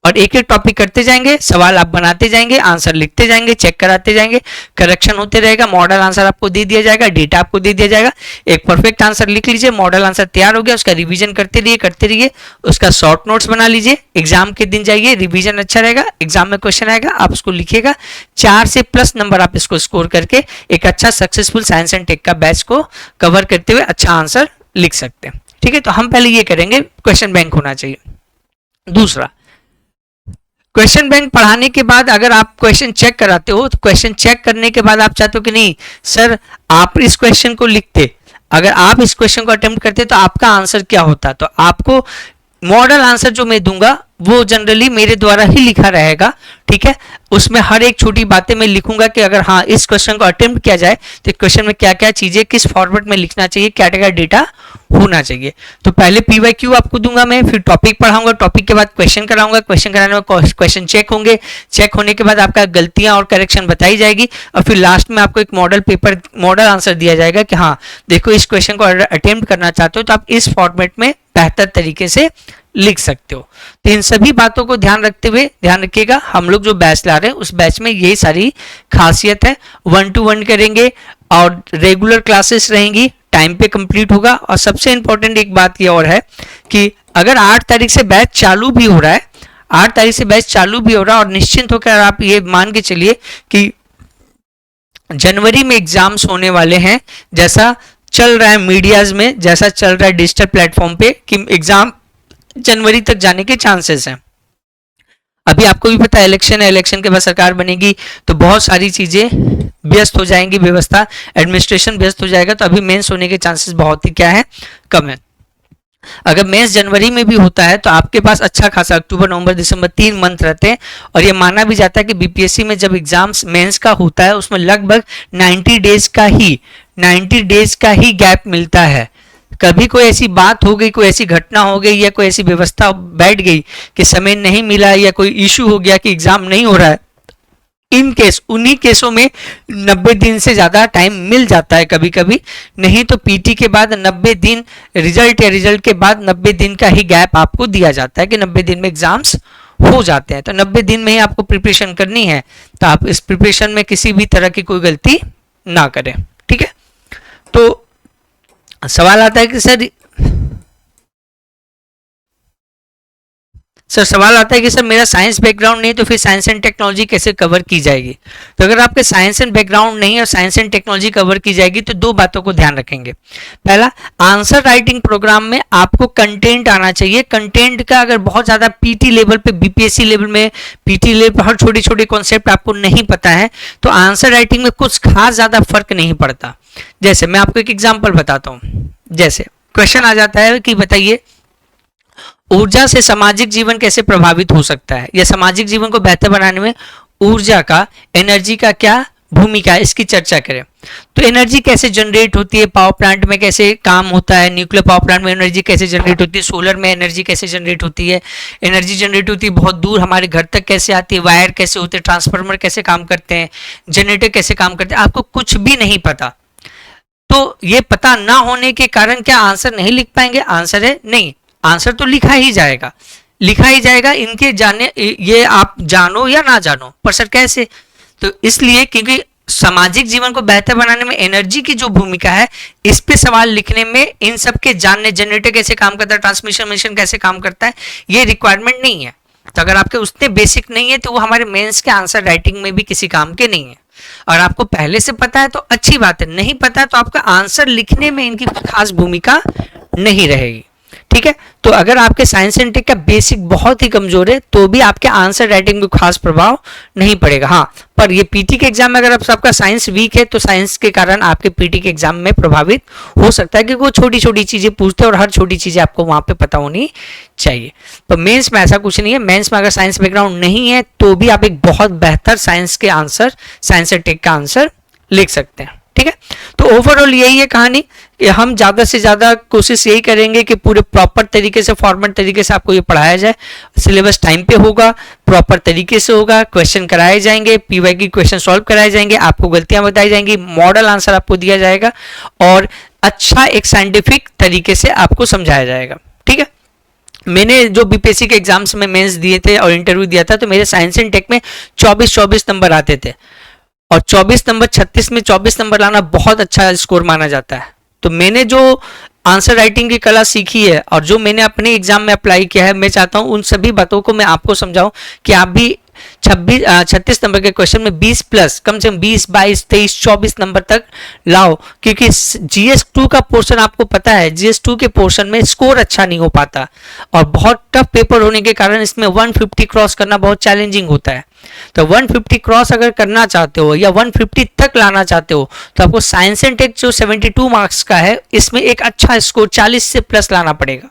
[SPEAKER 1] और एक एक टॉपिक करते जाएंगे, सवाल आप बनाते जाएंगे, आंसर लिखते जाएंगे, चेक कराते जाएंगे, करेक्शन होते रहेगा, मॉडल आंसर आपको दे दिया जाएगा, डेटा आपको दे दिया जाएगा। एक परफेक्ट आंसर लिख लीजिए, मॉडल आंसर तैयार हो गया, उसका रिवीजन करते रहिए, उसका शॉर्ट नोट्स बना लीजिए, एग्जाम के दिन जाइए, रिवीजन अच्छा रहेगा, एग्जाम में क्वेश्चन आएगा आप उसको लिखिएगा, 4 से प्लस नंबर आप इसको स्कोर करके एक अच्छा सक्सेसफुल साइंस एंड टेक का बैच को कवर करते हुए अच्छा आंसर लिख सकते हैं। ठीक है, तो हम पहले ये करेंगे, क्वेश्चन बैंक होना चाहिए। दूसरा, क्वेश्चन बैंक पढ़ाने के बाद अगर आप क्वेश्चन चेक कराते हो तो क्वेश्चन चेक करने के बाद आप चाहते हो कि नहीं सर आप इस क्वेश्चन को लिखते, अगर आप इस क्वेश्चन को अटेम्प्ट करते तो आपका आंसर क्या होता। तो आपको मॉडल आंसर जो मैं दूंगा वो जनरली मेरे द्वारा ही लिखा रहेगा। ठीक है, उसमें हर एक छोटी बातें मैं लिखूंगा कि अगर हाँ इस क्वेश्चन को अटेम्प्ट किया जाए तो क्वेश्चन में क्या क्या चीजें किस फॉर्मेट में लिखना चाहिए, क्या क्या डेटा होना चाहिए। तो पहले पीवाईक्यू आपको दूंगा मैं, फिर टॉपिक पढ़ाऊंगा, टॉपिक के बाद क्वेश्चन कराऊंगा, क्वेश्चन कराने में क्वेश्चन चेक होंगे, चेक होने के बाद आपका गलतियां और करेक्शन बताई जाएगी, और फिर लास्ट में आपको एक मॉडल आंसर दिया जाएगा कि हाँ देखो इस क्वेश्चन को अटेम्प्ट करना चाहते हो तो आप इस फॉर्मेट में बेहतर तरीके से लिख सकते हो। तो इन सभी बातों को ध्यान रखते हुए ध्यान रखिएगा, हम लोग जो बैच ला रहे हैं उस बैच में यही सारी खासियत है। 1-to-1 करेंगे और रेगुलर क्लासेस रहेंगी, टाइम पे कंप्लीट होगा। और सबसे इंपॉर्टेंट एक बात ये और है कि अगर 8 तारीख से बैच चालू भी हो रहा है, 8 तारीख से बैच चालू भी हो रहा है, और निश्चिंत होकर आप ये मान के चलिए कि जनवरी में एग्जाम्स होने वाले हैं, जैसा चल रहा है मीडियाज में, जैसा चल रहा है डिजिटल प्लेटफॉर्म पे कि एग्जाम जनवरी तक जाने के चांसेस हैं। अभी आपको भी पता है इलेक्शन है, इलेक्शन के बाद सरकार बनेगी तो बहुत सारी चीजें व्यस्त हो जाएंगी, व्यवस्था एडमिनिस्ट्रेशन व्यस्त हो जाएगा, तो अभी मेंस होने के चांसेस बहुत ही क्या है, कम है। अगर मेंस जनवरी में भी होता है तो आपके पास अच्छा खासा अक्टूबर नवंबर दिसंबर 3 मंथ रहते हैं, और ये माना भी जाता है कि बीपीएससी में जब एग्जाम्स मेंस का होता है उसमें लगभग 90 डेज का ही गैप मिलता है। कभी कोई ऐसी बात हो गई, कोई ऐसी घटना हो गई या कोई ऐसी व्यवस्था बैठ गई कि समय नहीं मिला या कोई इशू हो गया कि एग्जाम नहीं हो रहा है, इन केस उन्हीं केसों में 90 दिन से ज्यादा टाइम मिल जाता है कभी कभी, नहीं तो पीटी के बाद 90 दिन रिजल्ट या रिजल्ट के बाद 90 दिन का ही गैप आपको दिया जाता है कि 90 दिन में एग्जाम्स हो जाते हैं। तो 90 दिन में ही आपको प्रिपरेशन करनी है, तो आप इस प्रिपरेशन में किसी भी तरह की कोई गलती ना करें। ठीक है, तो सवाल आता है कि सवाल आता है कि सर मेरा साइंस बैकग्राउंड नहीं तो फिर साइंस एंड टेक्नोलॉजी कैसे कवर की जाएगी। तो अगर आपके साइंस एंड बैकग्राउंड नहीं और साइंस एंड टेक्नोलॉजी कवर की जाएगी तो 2 बातों को ध्यान रखेंगे। पहला, आंसर राइटिंग प्रोग्राम में आपको कंटेंट आना चाहिए। कंटेंट का अगर बहुत ज्यादा पीटी लेवल पे, बीपीएससी लेवल में, पीटी लेवल पर हर छोटे छोटे कॉन्सेप्ट आपको नहीं पता है तो आंसर राइटिंग में कुछ खास ज्यादा फर्क नहीं पड़ता। जैसे मैं आपको एक एग्जाम्पल बताता हूँ, जैसे क्वेश्चन आ जाता है कि बताइए ऊर्जा से सामाजिक जीवन कैसे प्रभावित हो सकता है, या सामाजिक जीवन को बेहतर बनाने में ऊर्जा का, एनर्जी का क्या भूमिका है, इसकी चर्चा करें। तो एनर्जी कैसे जनरेट होती है, पावर प्लांट में कैसे काम होता है, न्यूक्लियर पावर प्लांट में एनर्जी कैसे जनरेट होती है, सोलर में एनर्जी कैसे जनरेट होती है, एनर्जी जनरेट होती है बहुत दूर हमारे घर तक कैसे आती है, वायर कैसे होते हैं, ट्रांसफार्मर कैसे काम करते हैं, जनरेटर कैसे काम करते हैं, आपको कुछ भी नहीं पता। तो ये पता ना होने के कारण क्या आंसर नहीं लिख पाएंगे? आंसर है नहीं, आंसर तो लिखा ही जाएगा, लिखा ही जाएगा, इनके जाने, ये आप जानो या ना जानो, पर सर कैसे? तो इसलिए क्योंकि सामाजिक जीवन को बेहतर बनाने में एनर्जी की जो भूमिका है, इस पे सवाल लिखने में इन सब के जानने, जनरेटर कैसे काम करता है, ट्रांसमिशन मिशन कैसे काम करता है, ये रिक्वायरमेंट नहीं है। तो अगर आपके उतने बेसिक नहीं है तो वो हमारे मेंस के आंसर राइटिंग में भी किसी काम के नहीं है। और आपको पहले से पता है तो अच्छी बात है, नहीं पता है तो आपका आंसर लिखने में इनकी खास भूमिका नहीं रहेगी। ठीक है, तो अगर आपके साइंस एंड टेक का बेसिक बहुत ही कमजोर है तो भी आपके आंसर राइटिंग में खास प्रभाव नहीं पड़ेगा। हाँ, पर ये पीटी के एग्जाम में अगर आपका साइंस वीक है तो साइंस के कारण आपके पीटी के एग्जाम में प्रभावित हो सकता है, क्योंकि वो छोटी छोटी चीजें पूछते हैं और हर छोटी चीजें आपको वहां पे पता होनी चाहिए। तो मेंस में ऐसा कुछ नहीं है, मेंस में अगर साइंस बैकग्राउंड नहीं है तो भी आप एक बहुत बेहतर साइंस के आंसर, साइंस एंड टेक का आंसर लिख सकते हैं। ठीक है, तो ओवरऑल यही है कहानी कि हम ज्यादा से ज्यादा कोशिश यही करेंगे कि पूरे प्रॉपर तरीके से, फॉर्मेट तरीके से आपको ये पढ़ाया जाए। सिलेबस टाइम पे होगा, प्रॉपर तरीके से होगा, क्वेश्चन कराए जाएंगे, पीवाई की क्वेश्चन सॉल्व कराए जाएंगे, आपको गलतियां बताई जाएंगी, मॉडल आंसर आपको दिया जाएगा और अच्छा एक साइंटिफिक तरीके से आपको समझाया जाएगा। ठीक है, मैंने जो बीपीएससी के एग्जाम्स में मेंस दिए थे और इंटरव्यू दिया था तो मेरे साइंस एंड टेक में 24 नंबर आते थे, और 24 नंबर 36 में 24 नंबर लाना बहुत अच्छा स्कोर माना जाता है। तो मैंने जो आंसर राइटिंग की कला सीखी है और जो मैंने अपने एग्जाम में अप्लाई किया है, मैं चाहता हूं उन सभी बातों को मैं आपको समझाऊं कि आप भी 36 नंबर के क्वेश्चन में 20 प्लस, कम से कम 20, 22, 23, 24 नंबर तक लाओ, क्योंकि GS2 का पोर्शन आपको पता है, GS2 के पोर्शन में स्कोर अच्छा नहीं हो पाता और बहुत टफ पेपर होने के कारण इसमें 150 क्रॉस करना बहुत चैलेंजिंग होता है। तो 150 क्रॉस अगर करना चाहते हो या 150 तक लाना चाहते हो तो आपको साइंस एंड टेक जो 72 मार्क्स का है इसमें एक अच्छा स्कोर 40 से प्लस लाना पड़ेगा।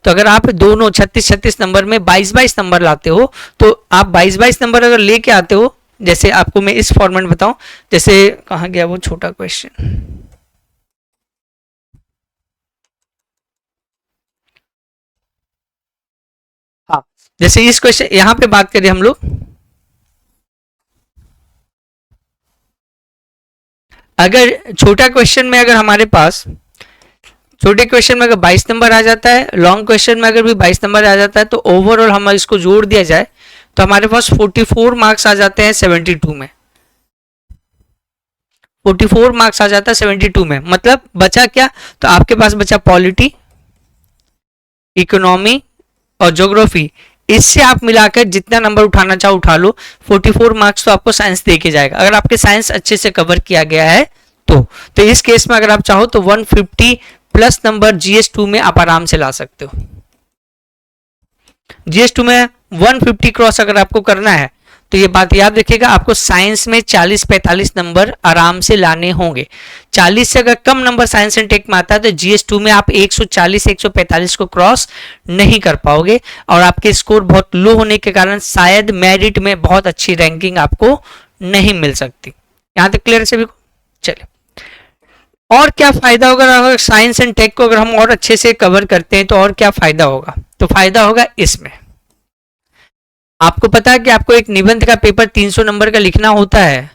[SPEAKER 1] तो अगर आप दोनों 36 नंबर में 22 नंबर लाते हो तो आप 22 नंबर अगर लेके आते हो, जैसे आपको मैं इस फॉर्मेट बताऊं, जैसे कहां गया वो छोटा क्वेश्चन, हाँ, जैसे इस क्वेश्चन यहां पे बात करें हम लोग, अगर छोटा क्वेश्चन में अगर हमारे पास छोटे क्वेश्चन में अगर 22 नंबर आ जाता है, लॉन्ग क्वेश्चन में अगर भी 22 नंबर आ जाता है, तो ओवरऑल हम इसको जोड़ दिया जाए तो हमारे पास 44 मार्क्स आ जाते हैं 72 में। 44 मार्क्स आ जाता है 72 में, मतलब बचा क्या? तो आपके पास बचा पॉलिटी, इकोनॉमी और ज्योग्राफी। इससे आप मिलाकर जितना नंबर उठाना चाहो उठा लो। 44 मार्क्स तो आपको साइंस दे के जाएगा अगर आपके साइंस अच्छे से कवर किया गया है तो इस केस में अगर आप चाहो तो 150 प्लस नंबर GS2 में आप आराम से ला सकते हो। GS2 में 150 क्रॉस अगर आपको करना है तो ये बात याद रखिएगा, आपको साइंस में 40-45 नंबर आराम से लाने होंगे। 40 से अगर कम नंबर साइंस एंड टेक में आता है तो GS2 में आप 140-145 को क्रॉस नहीं कर पाओगे और आपके स्कोर बहुत लो होने के कारण शायद मेरिट में बहुत अच्छी रैंकिंग आपको नहीं मिल सकती। यहां तक क्लियर है सभी को? चलिए, और क्या फायदा होगा अगर साइंस एंड टेक को अगर हम और अच्छे से कवर करते हैं तो और क्या फायदा होगा? तो फायदा होगा इसमें, आपको पता है कि आपको एक निबंध का पेपर 300 नंबर का लिखना होता है।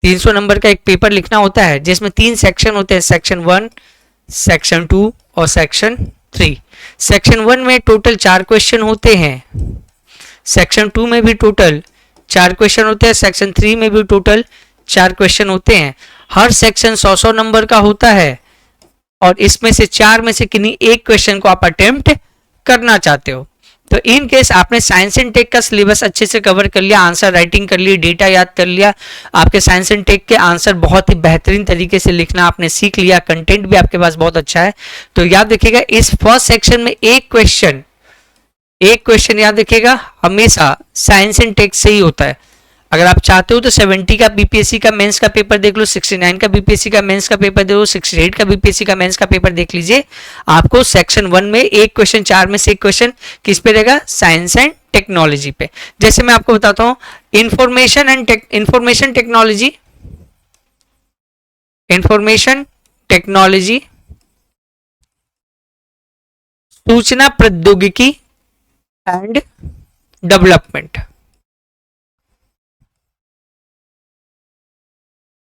[SPEAKER 1] 300 नंबर का एक पेपर लिखना होता है जिसमें 3 सेक्शन होते हैं, सेक्शन 1, सेक्शन 2 और सेक्शन 3। सेक्शन 1 में टोटल 4 क्वेश्चन होते हैं, सेक्शन 2 में भी टोटल 4 क्वेश्चन होते हैं, सेक्शन 3 में भी टोटल 4 क्वेश्चन होते हैं। हर सेक्शन 100 नंबर का होता है और इसमें से 4 में से किन्हीं एक क्वेश्चन को आप अटेम्प्ट करना चाहते हो। तो इन केस आपने साइंस एंड टेक का सिलेबस अच्छे से कवर कर लिया, आंसर राइटिंग कर ली, डेटा याद कर लिया, आपके साइंस एंड टेक के आंसर बहुत ही बेहतरीन तरीके से लिखना आपने सीख लिया, कंटेंट भी आपके पास बहुत अच्छा है, तो याद रखिएगा इस फर्स्ट सेक्शन में एक क्वेश्चन याद रखिएगा हमेशा साइंस एंड टेक से ही होता है। अगर आप चाहते हो तो 70 का बीपीएससी का मेंस का पेपर देख लो, 69 का बीपीएससी का मेंस का पेपर देखो, 68 का बीपीएससी का मेंस का पेपर देख लीजिए। आपको सेक्शन 1 में एक क्वेश्चन, 4 में से एक क्वेश्चन किस पे रहेगा, साइंस एंड टेक्नोलॉजी पे। जैसे मैं आपको बताता हूं, इंफॉर्मेशन टेक्नोलॉजी, इंफॉर्मेशन टेक्नोलॉजी, सूचना प्रौद्योगिकी एंड डेवलपमेंट,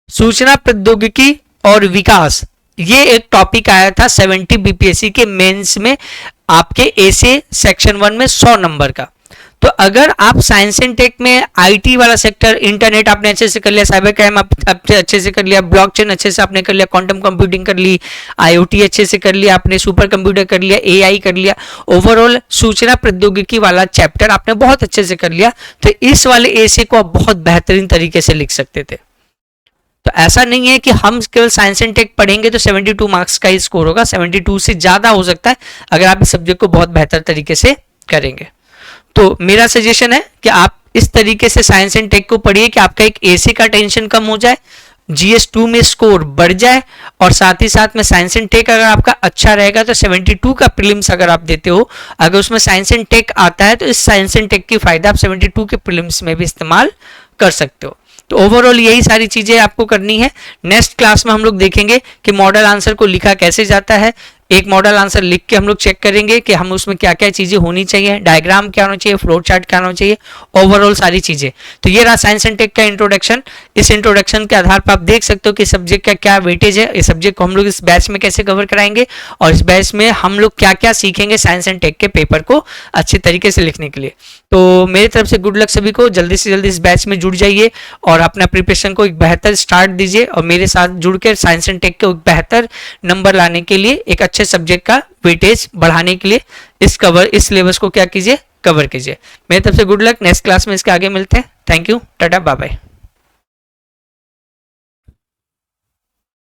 [SPEAKER 1] सूचना प्रौद्योगिकी और विकास, ये एक टॉपिक आया था 70 बीपीएससी के मेंस में आपके ए से सेक्शन 1 में 100 नंबर का। तो अगर आप साइंस एंड टेक में आईटी वाला सेक्टर, इंटरनेट आपने अच्छे से कर लिया, साइबर क्राइम आपने अच्छे से कर लिया, ब्लॉकचेन अच्छे से आपने कर लिया, क्वांटम कंप्यूटिंग कर ली, आईओटी अच्छे से कर लिया आपने, सुपर कंप्यूटर कर लिया, एआई कर लिया, ओवरऑल सूचना प्रौद्योगिकी वाला चैप्टर आपने बहुत अच्छे से कर लिया, तो इस वाले एसे को आप बहुत बेहतरीन तरीके से लिख सकते थे। तो ऐसा नहीं है कि हम केवल साइंस एंड टेक पढ़ेंगे तो 72 मार्क्स का ही स्कोर होगा, 72 से ज्यादा हो सकता है अगर आप इस सब्जेक्ट को बहुत बेहतर तरीके से करेंगे। तो मेरा सजेशन है कि आप इस तरीके से साइंस एंड टेक को पढ़िए कि आपका एक एसे का टेंशन कम हो जाए, GS2 में स्कोर बढ़ जाए, और साथ ही साथ में साइंस एंड टेक अगर आपका अच्छा रहेगा तो 72 का प्रीलिम्स अगर आप देते हो, अगर उसमें साइंस एंड टेक आता है तो इस साइंस एंड टेक की फायदा आप 72 के प्रीलिम्स में भी इस्तेमाल कर सकते हो। तो ओवरऑल यही सारी चीजें आपको करनी है। नेक्स्ट क्लास में हम लोग देखेंगे कि मॉडल आंसर को लिखा कैसे जाता है। एक मॉडल आंसर लिख के हम लोग चेक करेंगे कि हम उसमें क्या क्या चीजें होनी चाहिए, डायग्राम क्या होना चाहिए, फ्लो चार्ट क्या होना चाहिए, ओवरऑल सारी चीजें। तो ये रहा साइंस एंड टेक का इंट्रोडक्शन। इस इंट्रोडक्शन के आधार पर आप देख सकते हो कि सब्जेक्ट का क्या वेटेज है, इस सब्जेक्ट को हम लोग इस बैच में कैसे कवर कराएंगे, और इस बैच में हम लोग क्या क्या सीखेंगे साइंस एंड टेक के पेपर को अच्छे तरीके से लिखने के लिए। तो मेरी तरफ से गुड लक सभी को, जल्दी से जल्दी इस बैच में जुड़ जाइए और अपना प्रिपरेशन को एक बेहतर स्टार्ट दीजिए, और मेरे साथ जुड़कर साइंस एंड टेक के एक बेहतर नंबर लाने के लिए, एक अच्छे सब्जेक्ट का वेटेज बढ़ाने के लिए इस सिलेबस को क्या कीजिए, कवर कीजिए। मेरी तरफ से गुड लक, नेक्स्ट क्लास में इसके आगे मिलते हैं। Thank you, tata, bye bye.